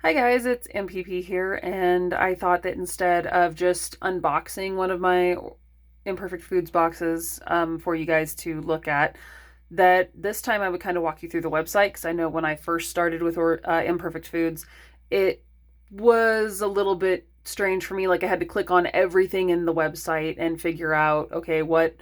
Hi guys, it's MPP here, and I thought that instead of just unboxing one of my Imperfect Foods boxes for you guys to look at, that this time I would kind of walk you through the website because I know when I first started with Imperfect Foods, it was a little bit strange for me. Like I had to click on everything in the website and figure out, okay, what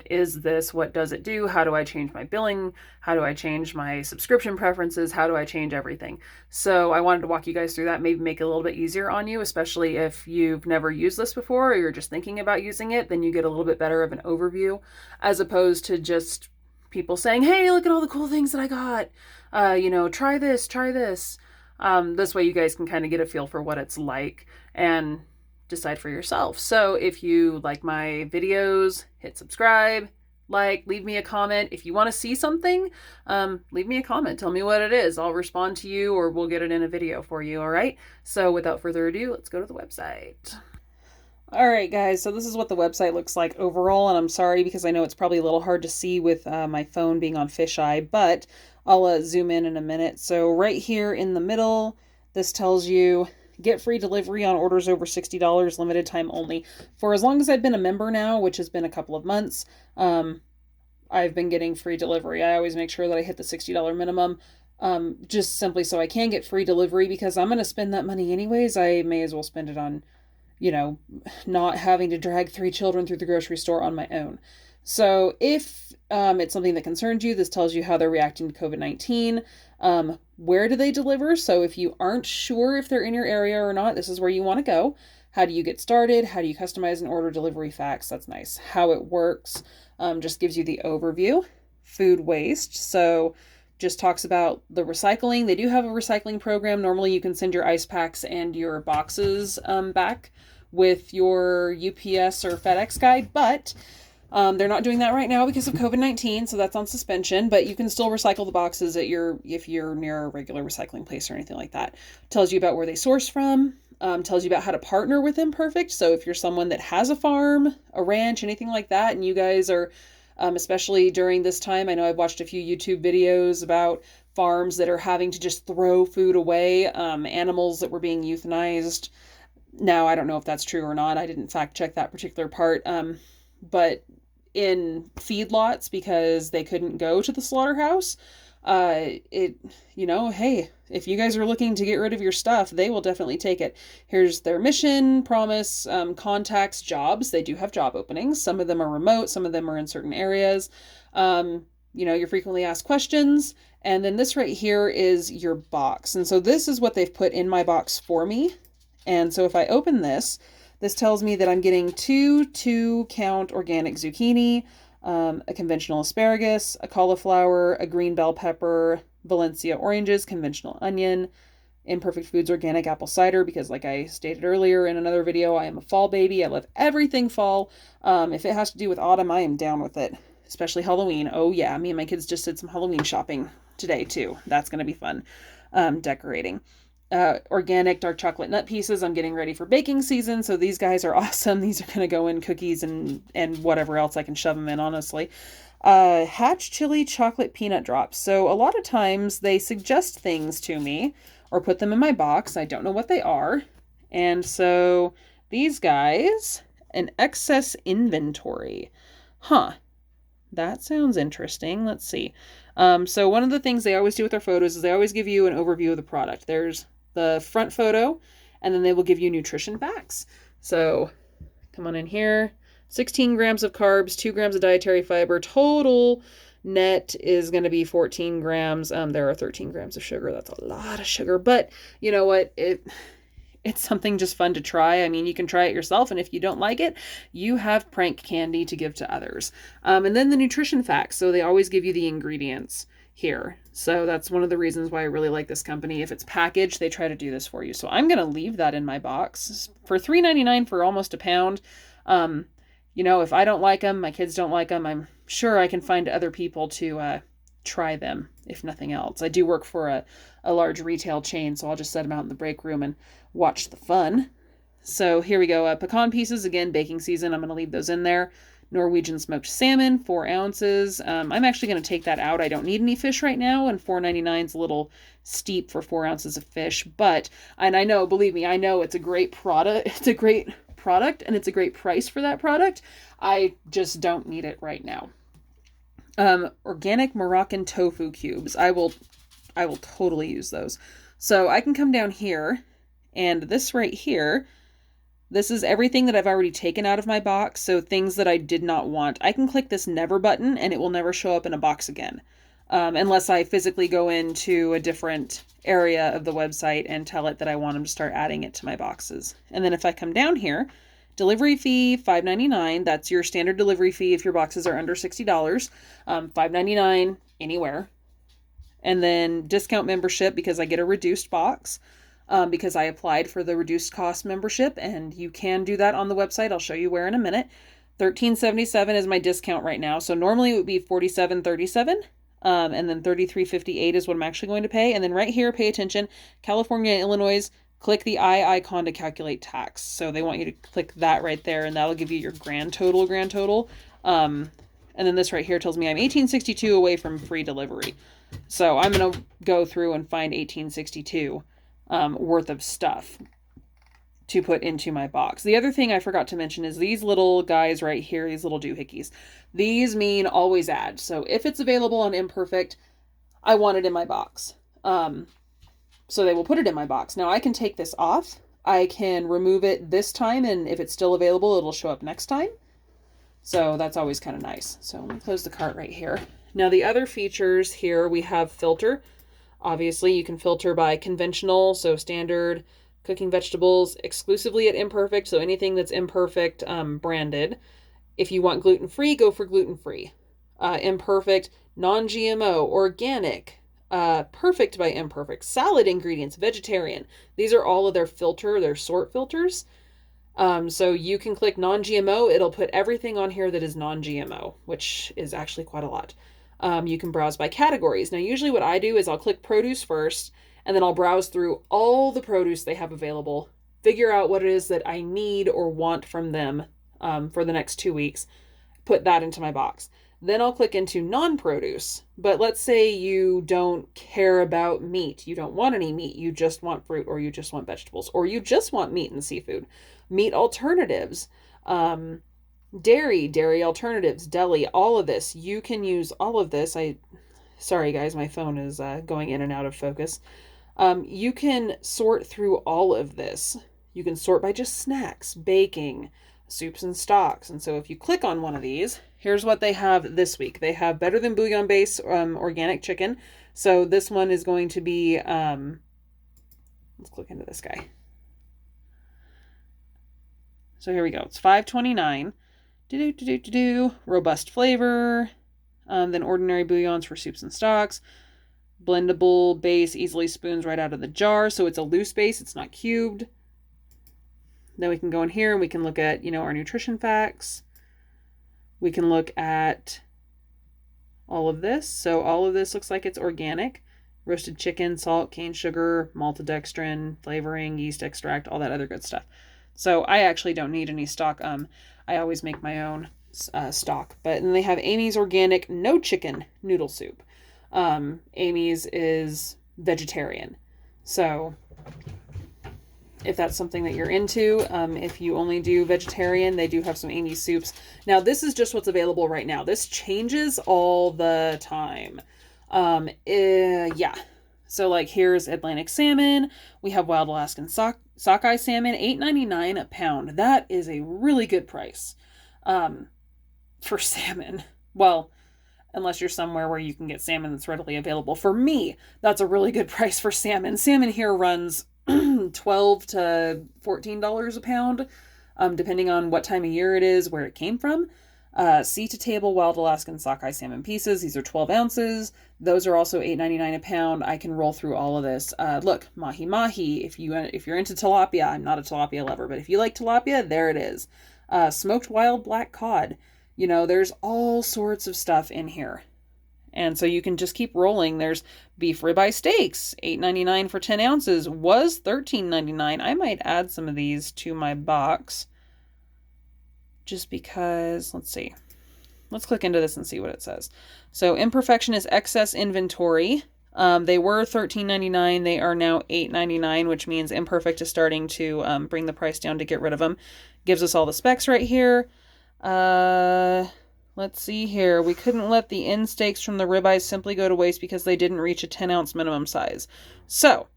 is this? What does it do? How do I change my billing? How do I change my subscription preferences? How do I change everything? So I wanted to walk you guys through that, maybe make it a little bit easier on you, especially if you've never used this before or you're just thinking about using it, then you get a little bit better of an overview as opposed to just people saying, hey, look at all the cool things that I got. Try this, try this. This way you guys can kind of get a feel for what it's like and decide for yourself. So if you like my videos, hit subscribe, leave me a comment. If you want to see something, leave me a comment. Tell me what it is. I'll respond to you or we'll get it in a video for you. All right. So without further ado, let's go to the website. All right, guys, so this is what the website looks like overall, and I'm sorry because I know it's probably a little hard to see with my phone being on fisheye, but I'll zoom in a minute. So right here in the middle, this tells you get free delivery on orders over $60, limited time only. For as long as I've been a member now, which has been a couple of months, I've been getting free delivery. I always make sure that I hit the $60 minimum, just simply so I can get free delivery because I'm going to spend that money anyways. I may as well spend it on not having to drag 3 children through the grocery store on my own. So if it's something that concerns you, this tells you how they're reacting to COVID-19. Where do they deliver? So if you aren't sure if they're in your area or not, this is where you want to go. How do you get started? How do you customize an order delivery fax? That's nice. How it works just gives you the overview. Food waste. So just talks about the recycling. They do have a recycling program. Normally you can send your ice packs and your boxes back with your UPS or FedEx guy, but they're not doing that right now because of COVID-19, so that's on suspension, but you can still recycle the boxes if you're near a regular recycling place or anything like that. Tells you about where they source from, tells you about how to partner with Imperfect. So if you're someone that has a farm, a ranch, anything like that, and you guys are especially during this time. I know I've watched a few YouTube videos about farms that are having to just throw food away, animals that were being euthanized. Now, I don't know if that's true or not. I didn't fact check that particular part. But in feedlots, because they couldn't go to the slaughterhouse, hey, if you guys are looking to get rid of your stuff, they will definitely take it. Here's their mission, promise, contacts, jobs. They do have job openings. Some of them are remote. Some of them are in certain areas. Your frequently asked questions. And then this right here is your box. And so this is what they've put in my box for me. And so if I open this tells me that I'm getting 2-count organic zucchini, a conventional asparagus, a cauliflower, a green bell pepper, Valencia oranges, conventional onion, Imperfect Foods organic apple cider, because like I stated earlier in another video, I am a fall baby. I love everything fall. If it has to do with autumn, I am down with it, especially Halloween. Oh yeah, me and my kids just did some Halloween shopping today too. That's going to be fun, decorating. Organic dark chocolate nut pieces. I'm getting ready for baking season, so these guys are awesome. These are going to go in cookies and whatever else I can shove them in, honestly. Hatch chili chocolate peanut drops. So a lot of times they suggest things to me or put them in my box. I don't know what they are. And so these guys, an excess inventory. Huh. That sounds interesting. Let's see. So one of the things they always do with their photos is they always give you an overview of the product. There's the front photo, and then they will give you nutrition facts. So come on in here. 16 grams of carbs, 2 grams of dietary fiber. Total net is going to be 14 grams. There are 13 grams of sugar. That's a lot of sugar, but you know what? It's something just fun to try. I mean, you can try it yourself, and if you don't like it, you have prank candy to give to others. And then the nutrition facts. So they always give you the ingredients here. So that's one of the reasons why I really like this company. If it's packaged, they try to do this for you. So I'm going to leave that in my box for $3.99 for almost a pound. If I don't like them, my kids don't like them, I'm sure I can find other people to try them, if nothing else. I do work for a large retail chain, so I'll just set them out in the break room and watch the fun. So here we go. Pecan pieces, again, baking season. I'm going to leave those in there. Norwegian smoked salmon, 4 ounces. I'm actually going to take that out. I don't need any fish right now, and $4.99 is a little steep for 4 ounces of fish. But, and I know, believe me, I know it's a great product. It's a great product, and it's a great price for that product. I just don't need it right now. Organic Moroccan tofu cubes. I will totally use those. So I can come down here, and this right here, this is everything that I've already taken out of my box, so things that I did not want. I can click this never button, and it will never show up in a box again, unless I physically go into a different area of the website and tell it that I want them to start adding it to my boxes. And then if I come down here, delivery fee, $5.99. That's your standard delivery fee if your boxes are under $60. $5.99 anywhere. And then discount membership, because I get a reduced box, because I applied for the reduced cost membership, and you can do that on the website. I'll show you where in a minute. $13.77 is my discount right now. So normally it would be $47.37. And then $33.58 is what I'm actually going to pay. And then right here, pay attention, California and Illinois, click the I icon to calculate tax. So they want you to click that right there, and that'll give you your grand total. And then this right here tells me I'm $18.62 away from free delivery. So I'm going to go through and find $18.62 worth of stuff to put into my box. The other thing I forgot to mention is these little guys right here, these little doohickeys. These mean always add. So if it's available on Imperfect, I want it in my box. So they will put it in my box. Now I can take this off. I can remove it this time, and if it's still available, it'll show up next time. So that's always kind of nice. So let me close the cart right here. Now the other features here, we have filter. Obviously you can filter by conventional, so standard, cooking vegetables, exclusively at Imperfect, so anything that's Imperfect branded. If you want gluten-free, go for gluten-free. Imperfect, non-GMO, organic, perfect by Imperfect, salad ingredients, vegetarian. These are all of their sort filters. So you can click non-GMO. It'll put everything on here that is non-GMO, which is actually quite a lot. You can browse by categories. Now, usually what I do is I'll click produce first, and then I'll browse through all the produce they have available, figure out what it is that I need or want from them for the next 2 weeks, put that into my box. Then I'll click into non-produce. But let's say you don't care about meat. You don't want any meat. You just want fruit, or you just want vegetables, or you just want meat and seafood. Meat alternatives, dairy alternatives, deli, all of this. You can use all of this. Sorry guys, my phone is going in and out of focus. You can sort through all of this. You can sort by just snacks, baking, soups and stocks. And so if you click on one of these, here's what they have this week. They have better than bouillon base organic chicken. So this one is going to be, let's click into this guy. So here we go. It's $5.29. Robust flavor. Then ordinary bouillons for soups and stocks. Blendable base, easily spoons right out of the jar. So it's a loose base. It's not cubed. Then we can go in here and we can look at, our nutrition facts. We can look at all of this. So all of this looks like it's organic. Roasted chicken, salt, cane sugar, maltodextrin, flavoring, yeast extract, all that other good stuff. So I actually don't need any stock. I always make my own stock. But then they have Amy's Organic No Chicken Noodle Soup. Amy's is vegetarian. So if that's something that you're into, if you only do vegetarian, they do have some Amy's soups. Now, this is just what's available right now. This changes all the time. Yeah. So like here's Atlantic salmon. We have wild Alaskan sockeye salmon, $8.99 a pound. That is a really good price for salmon. Well, unless you're somewhere where you can get salmon that's readily available. For me, that's a really good price for salmon. Salmon here runs $12 to $14 a pound, depending on what time of year it is, where it came from. Sea to table wild Alaskan sockeye salmon pieces. These are 12 ounces. Those are also $8.99 a pound. I can roll through all of this. Look, mahi. If you're into tilapia, I'm not a tilapia lover, but if you like tilapia, there it is. Smoked wild black cod. There's all sorts of stuff in here. And so you can just keep rolling. There's beef ribeye steaks, $8.99 for 10 ounces, was $13.99. I might add some of these to my box just because, let's see. Let's click into this and see what it says. So Imperfection is excess inventory. They were $13.99. They are now $8.99, which means Imperfect is starting to bring the price down to get rid of them. Gives us all the specs right here. Let's see here. We couldn't let the end steaks from the ribeyes simply go to waste because they didn't reach a 10-ounce minimum size. So,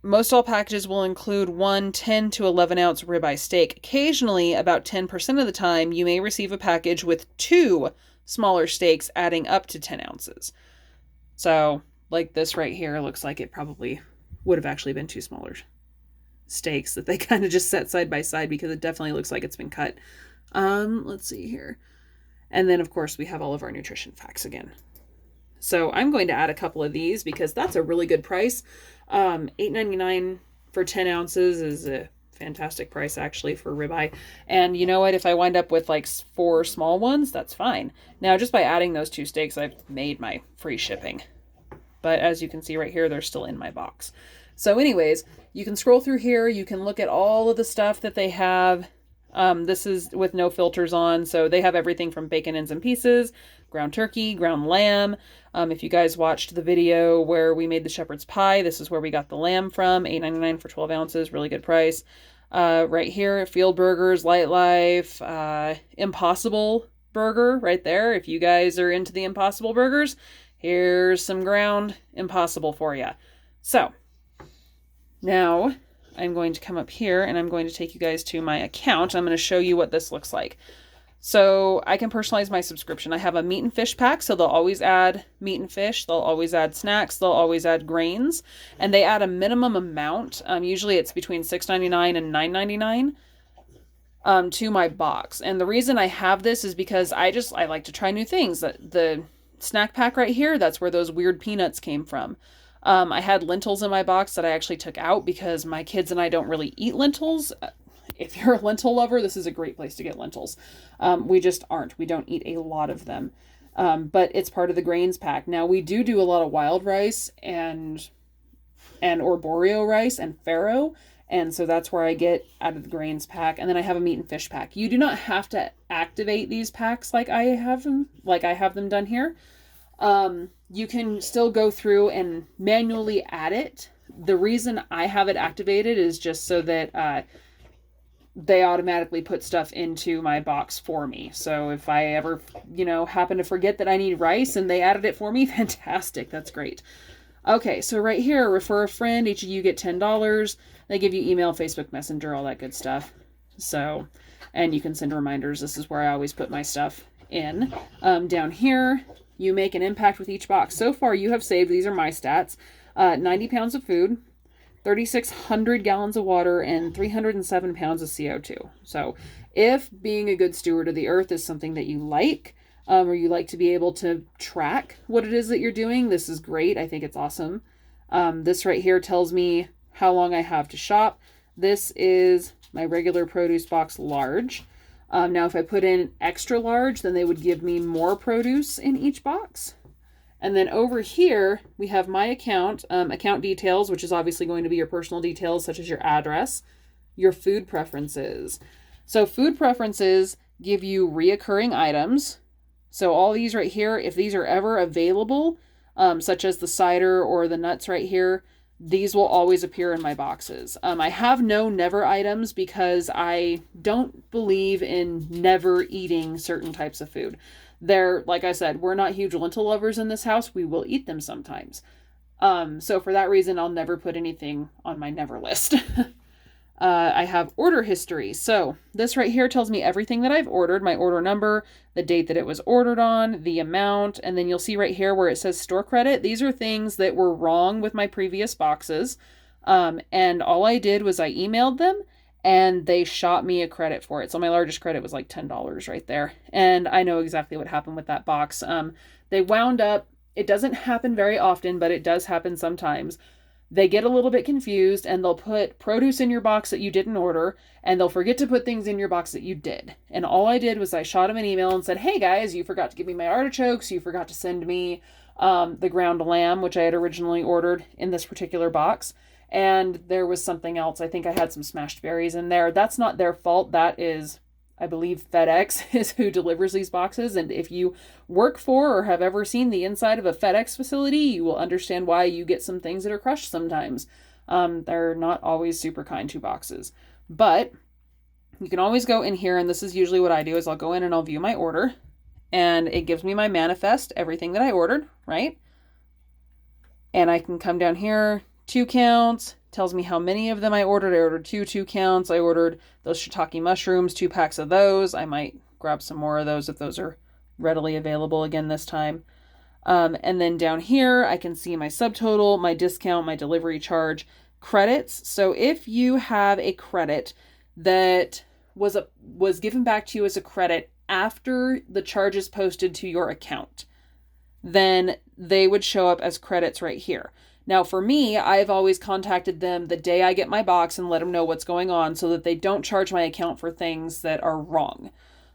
most all packages will include one 10 to 11 ounce ribeye steak. Occasionally, about 10% of the time, you may receive a package with 2 smaller steaks adding up to 10 ounces. So, like this right here, looks like it probably would have actually been 2 smaller steaks that they kind of just set side by side because it definitely looks like it's been cut. Let's see here. And then, of course, we have all of our nutrition facts again. So I'm going to add a couple of these because that's a really good price. $8.99 for 10 ounces is a fantastic price actually for ribeye. And you know what? If I wind up with like 4 small ones, that's fine. Now, just by adding those 2 steaks, I've made my free shipping. But as you can see right here, they're still in my box. So anyways, you can scroll through here. You can look at all of the stuff that they have. This is with no filters on. So they have everything from bacon ends and pieces, ground turkey, ground lamb. If you guys watched the video where we made the shepherd's pie, this is where we got the lamb from. $8.99 for 12 ounces. Really good price. Right here, Field Burgers, Light Life, Impossible Burger right there. If you guys are into the Impossible Burgers, here's some ground Impossible for you. So now I'm going to come up here and I'm going to take you guys to my account. I'm going to show you what this looks like. So I can personalize my subscription. I have a meat and fish pack, so they'll always add meat and fish. They'll always add snacks. They'll always add grains. And they add a minimum amount. Usually it's between $6.99 and $9.99 to my box. And the reason I have this is because I like to try new things. The snack pack right here, that's where those weird peanuts came from. I had lentils in my box that I actually took out because my kids and I don't really eat lentils. If you're a lentil lover, this is a great place to get lentils. We just aren't. We don't eat a lot of them. But it's part of the grains pack. Now, we do a lot of wild rice and arborio rice and farro. And so that's where I get out of the grains pack. And then I have a meat and fish pack. You do not have to activate these packs like I have them done here. You can still go through and manually add it. The reason I have it activated is just so that they automatically put stuff into my box for me. So if I ever, happen to forget that I need rice and they added it for me, fantastic. That's great. Okay, so right here, refer a friend. Each of you get $10. They give you email, Facebook Messenger, all that good stuff. So, and you can send reminders. This is where I always put my stuff in. Down here, you make an impact with each box. So far, you have saved, these are my stats, 90 pounds of food, 3,600 gallons of water, and 307 pounds of CO2. So if being a good steward of the earth is something that you like, or you like to be able to track what it is that you're doing, this is great. I think it's awesome. This right here tells me how long I have to shop. This is my regular produce box large. Now, if I put in extra large, then they would give me more produce in each box. And then over here, we have my account details, which is obviously going to be your personal details, such as your address, your food preferences. So food preferences give you reoccurring items. So all these right here, if these are ever available, such as the cider or the nuts right here, these will always appear in my boxes. I have no never items because I don't believe in never eating certain types of food. Like I said, we're not huge lentil lovers in this house. We will eat them sometimes. So for that reason, I'll never put anything on my never list. I have order history. So this right here tells me everything that I've ordered, my order number, the date that it was ordered on, the amount, and then you'll see right here where it says store credit. These are things that were wrong with my previous boxes. And all I did was I emailed them and they shot me a credit for it. So my largest credit was like $10 right there. And I know exactly what happened with that box. They wound up, it doesn't happen very often, but it does happen sometimes. They get a little bit confused and they'll put produce in your box that you didn't order and they'll forget to put things in your box that you did. And all I did was I shot them an email and said, hey guys, you forgot to give me my artichokes. You forgot to send me the ground lamb, which I had originally ordered in this particular box. And there was something else. I think I had some smashed berries in there. That's not their fault. That is I believe FedEx is who delivers these boxes. And if you work for or have ever seen the inside of a FedEx facility, you will understand why you get some things that are crushed sometimes. They're not always super kind to boxes. But you can always go in here, and this is usually what I do, is I'll go in and I'll view my order. And it gives me my manifest, everything that I ordered, right? And I can come down here, 2 counts, tells me how many of them I ordered. I ordered 2 counts. I ordered those shiitake mushrooms, 2 packs of those. I might grab some more of those if those are readily available again this time. And then down here, I can see my subtotal, my discount, my delivery charge, credits. So if you have a credit that was given back to you as a credit after the charge is posted to your account, then they would show up as credits right here. Now, for me, I've always contacted them the day I get my box and let them know what's going on so that they don't charge my account for things that are wrong.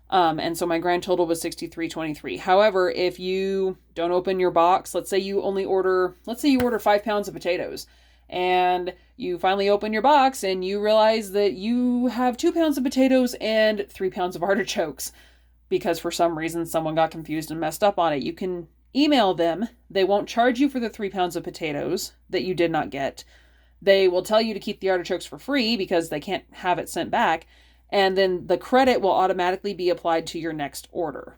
And so my grand total was $63.23. However, if you don't open your box, let's say you order 5 pounds of potatoes, and you finally open your box and you realize that you have 2 pounds of potatoes and 3 pounds of artichokes because for some reason someone got confused and messed up on it. You can email them. They won't charge you for the 3 pounds of potatoes that you did not get. They will tell you to keep the artichokes for free because they can't have it sent back. And then the credit will automatically be applied to your next order.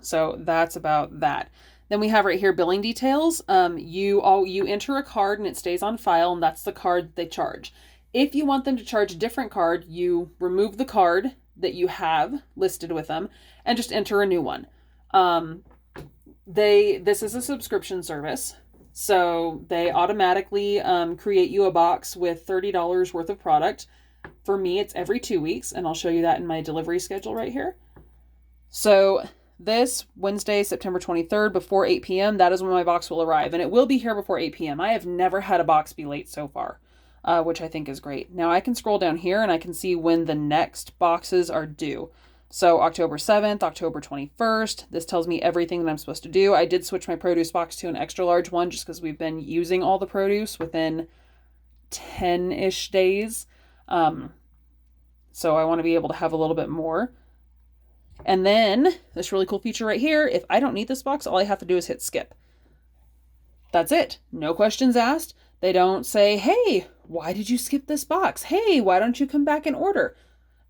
So that's about that. Then we have right here billing details. You enter a card and it stays on file, and that's the card they charge. If you want them to charge a different card, you remove the card that you have listed with them and just enter a new one. This is a subscription service, so they automatically create you a box with $30 worth of product. For me, it's every 2 weeks, and I'll show you that in my delivery schedule right here. So this Wednesday, September 23rd, before 8 p.m., that is when my box will arrive, and it will be here before 8 p.m. I have never had a box be late so far, which I think is great. Now I can scroll down here and I can see when the next boxes are due. So October 7th, October 21st, this tells me everything that I'm supposed to do. I did switch my produce box to an extra large one just because we've been using all the produce within 10-ish days. So I want to be able to have a little bit more. And then this really cool feature right here, if I don't need this box, all I have to do is hit skip. That's it. No questions asked. They don't say, hey, why did you skip this box? Hey, why don't you come back and order?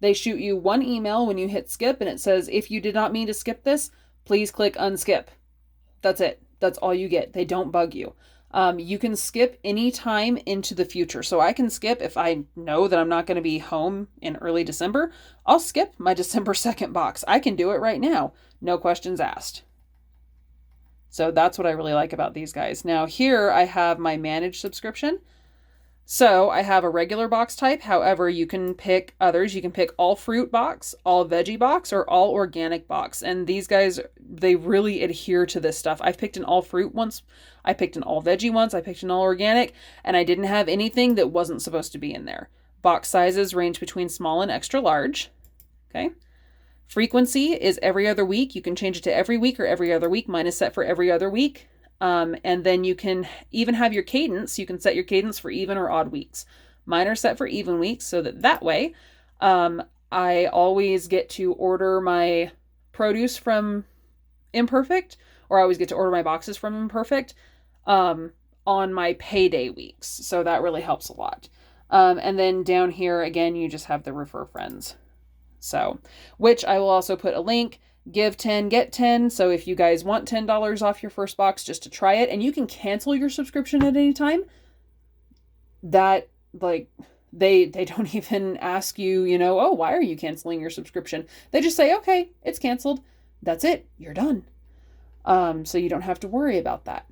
They shoot you one email when you hit skip and it says, if you did not mean to skip this, please click unskip. That's it. That's all you get. They don't bug you. You can skip any time into the future. So I can skip if I know that I'm not going to be home in early December. I'll skip my December 2nd box. I can do it right now. No questions asked. So that's what I really like about these guys. Now here I have my managed subscription. So I have a regular box type. However, you can pick others. You can pick all fruit box, all veggie box, or all organic box. And these guys, they really adhere to this stuff. I've picked an all fruit once. I picked an all veggie once. I picked an all organic. And I didn't have anything that wasn't supposed to be in there. Box sizes range between small and extra large. Okay. Frequency is every other week. You can change it to every week or every other week. Mine is set for every other week. And then you can even have your cadence. You can set your cadence for even or odd weeks. Mine are set for even weeks so that way, I always get to order my produce from Imperfect, or I always get to order my boxes from Imperfect, on my payday weeks. So that really helps a lot. And then down here, again, you just have the refer friends. So, which I will also put a link. Give 10, get 10. So if you guys want $10 off your first box just to try it, and you can cancel your subscription at any time, that, like, they don't even ask you, oh, why are you canceling your subscription? They just say, okay, it's canceled. That's it. You're done. So you don't have to worry about that.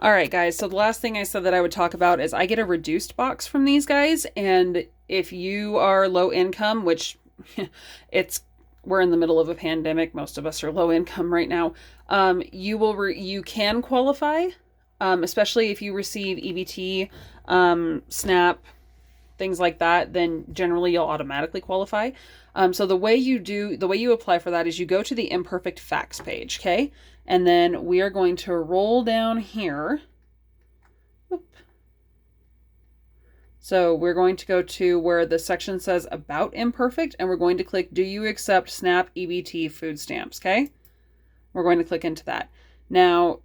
All right, guys. So the last thing I said that I would talk about is I get a reduced box from these guys. And if you are low income, which we're in the middle of a pandemic. Most of us are low income right now. You can qualify, especially if you receive EBT, SNAP, things like that. Then generally you'll automatically qualify. So the way you apply for that is you go to the Imperfect facts page, okay? And then we are going to roll down here. So we're going to go to where the section says about Imperfect, and we're going to click, do you accept SNAP EBT food stamps? Okay. We're going to click into that. Now,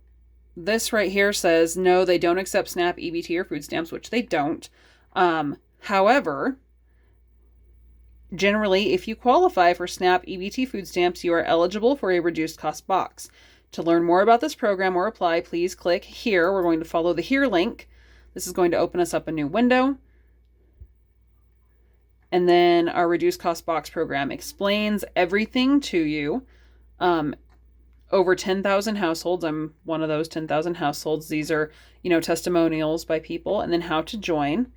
this right here says, no, they don't accept SNAP EBT or food stamps, which they don't. However, generally, if you qualify for SNAP EBT food stamps, you are eligible for a reduced cost box. To learn more about this program or apply, please click here. We're going to follow the here link. This is going to open us up a new window. And then our reduced cost box program explains everything to you. Over 10,000 households. I'm one of those 10,000 households. These are, testimonials by people. And then how to join.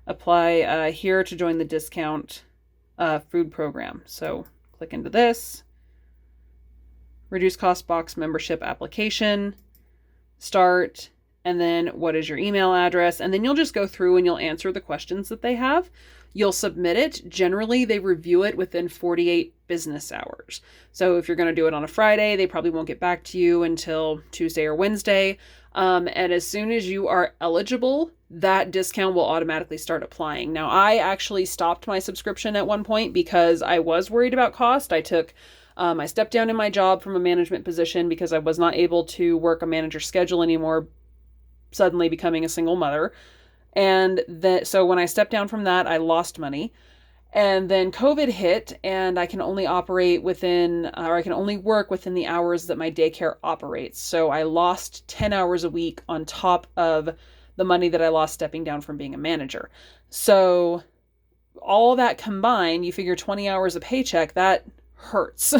Apply here to join the discount food program. So click into this. Reduced cost box membership application. Start. And then what is your email address? And then you'll just go through and you'll answer the questions that they have. You'll submit it. Generally, they review it within 48 business hours. So if you're going to do it on a Friday, they probably won't get back to you until Tuesday or Wednesday. And as soon as you are eligible, that discount will automatically start applying. Now, I actually stopped my subscription at one point because I was worried about cost. I stepped down in my job from a management position because I was not able to work a manager schedule anymore, suddenly becoming a single mother. And so when I stepped down from that, I lost money. And then COVID hit, and I can only work within the hours that my daycare operates. So I lost 10 hours a week on top of the money that I lost stepping down from being a manager. So all that combined, you figure 20 hours a paycheck, that hurts.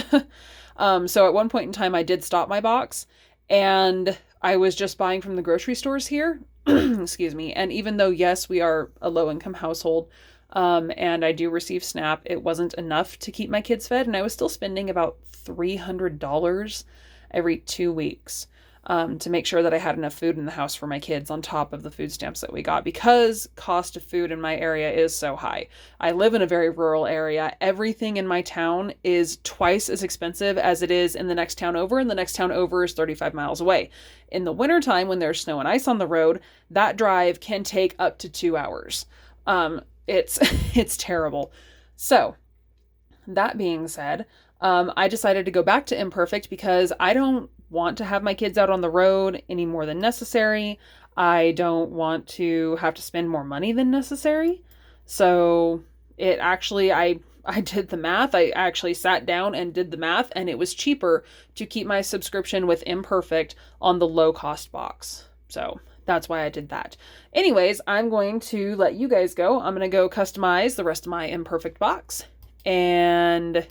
So at one point in time, I did stop my box, and I was just buying from the grocery stores here. Excuse me. And even though, yes, we are a low-income household, and I do receive SNAP, it wasn't enough to keep my kids fed, and I was still spending about $300 every 2 weeks to make sure that I had enough food in the house for my kids on top of the food stamps that we got, because cost of food in my area is so high. I live in a very rural area. Everything in my town is twice as expensive as it is in the next town over, and the next town over is 35 miles away. In the wintertime, when there's snow and ice on the road, that drive can take up to 2 hours. It's terrible. So that being said, I decided to go back to Imperfect because I don't want to have my kids out on the road any more than necessary. I don't want to have to spend more money than necessary. So I did the math. I actually sat down and did the math, and it was cheaper to keep my subscription with Imperfect on the low cost box. So that's why I did that. Anyways, I'm going to let you guys go. I'm going to go customize the rest of my Imperfect box, and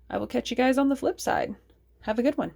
I will catch you guys on the flip side. Have a good one.